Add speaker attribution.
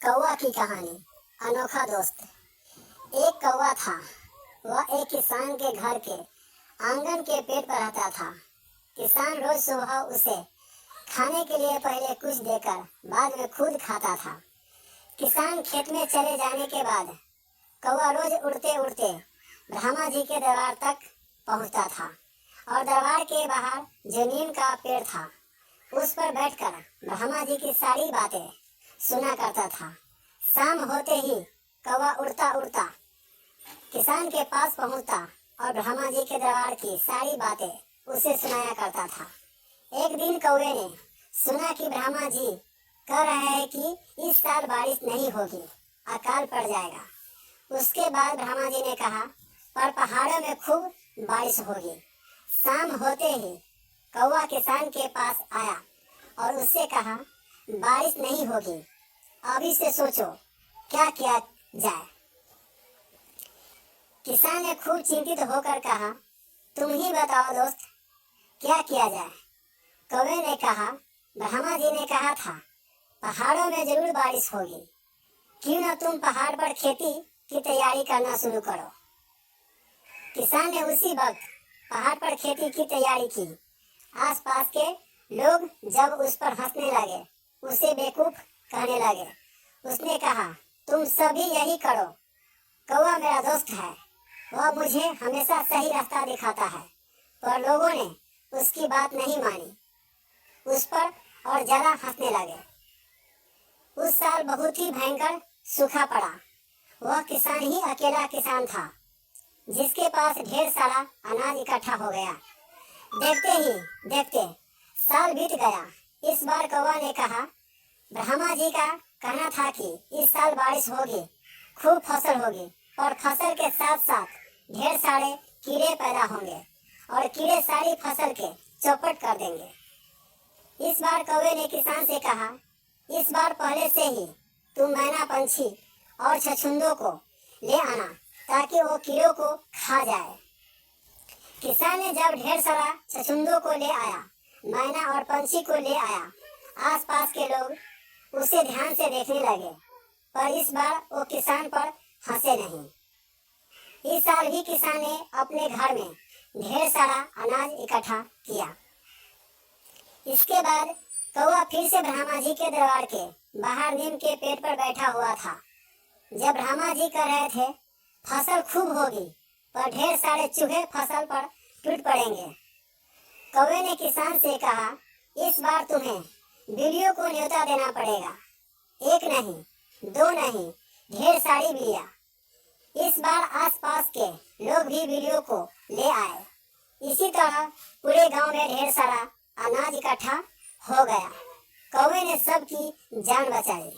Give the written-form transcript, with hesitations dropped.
Speaker 1: कौवा की कहानी। अनोखा दोस्त। एक कौवा था। वह एक किसान के घर के आंगन के पेड़ पर रहता था। किसान रोज सुबह उसे खाने के लिए पहले कुछ देकर बाद में खुद खाता था। किसान खेत में चले जाने के बाद कौवा रोज उड़ते उड़ते ब्रह्मा जी के दरबार तक पहुंचता था और दरबार के बाहर जो नीम का पेड़ था उस पर बैठकर ब्रह्मा जी की सारी बातें सुना करता था। शाम होते ही कौवा उड़ता उड़ता किसान के पास पहुंचता और ब्रह्मा जी के दरबार की सारी बातें उसे सुनाया करता था। एक दिन कौवे ने सुना कि ब्रह्मा जी कह रहे हैं कि इस साल बारिश नहीं होगी, अकाल पड़ जाएगा। उसके बाद ब्रह्मा जी ने कहा पर पहाड़ों में खूब बारिश होगी। शाम होते ही कौवा किसान के पास आया और उससे कहा बारिश नहीं होगी, अभी से सोचो क्या किया जाए। किसान ने खूब चिंतित होकर कहा तुम ही बताओ दोस्त, क्या किया जाए। कौवे ने कहा ब्रह्मा जी ने कहा था पहाड़ों में जरूर बारिश होगी, क्यों न तुम पहाड़ पर खेती की तैयारी करना शुरू करो। किसान ने उसी वक्त पहाड़ पर खेती की तैयारी की। आसपास के लोग जब उस पर हंसने लगे, उसे बेवकूफ कहने लगे। उसने कहा तुम सभी यही करो, कौवा मेरा दोस्त है, वह मुझे हमेशा सही रास्ता दिखाता है। पर लोगों ने उसकी बात नहीं मानी उस पर और ज्यादा हंसने लगे। उस साल बहुत ही भयंकर सूखा पड़ा। वह किसान ही अकेला किसान था जिसके पास ढेर सारा अनाज इकट्ठा हो गया। देखते ही देखते साल बीत गया। इस बार कौवा ने कहा ब्रह्मा जी का कहना था कि इस साल बारिश होगी, खूब फसल होगी और फसल के साथ साथ ढेर सारे कीड़े पैदा होंगे और कीड़े सारी फसल के चौपट कर देंगे। इस बार कौवे ने किसान से कहा इस बार पहले से ही तुम मैना पंछी और छछूंदों को ले आना ताकि वो कीड़ों को खा जाए। किसान ने जब ढेर सारा छछूंदों को ले आया, मैना और पंछी को ले आया, आसपास के लोग उसे ध्यान से देखने लगे, पर इस बार वो किसान पर हंसे नहीं। इस साल भी किसान ने अपने घर में ढेर सारा अनाज इकट्ठा किया। इसके बाद कौवा फिर से ब्रह्मा जी के दरबार के बाहर नीम के पेड़ पर बैठा हुआ था। जब ब्रह्मा जी कह रहे थे फसल खूब होगी पर ढेर सारे चूहे फसल पर टूट पड़ेंगे। कौवे ने किसान से कहा इस बार तुम्हें बिल्लियों को न्योता देना पड़ेगा, एक नहीं, दो नहीं, ढेर सारी बिल्लियां। इस बार आसपास के लोग भी बिल्लियों को ले आए। इसी तरह पूरे गांव में ढेर सारा अनाज इकट्ठा हो गया। कौवे ने सबकी जान बचाई।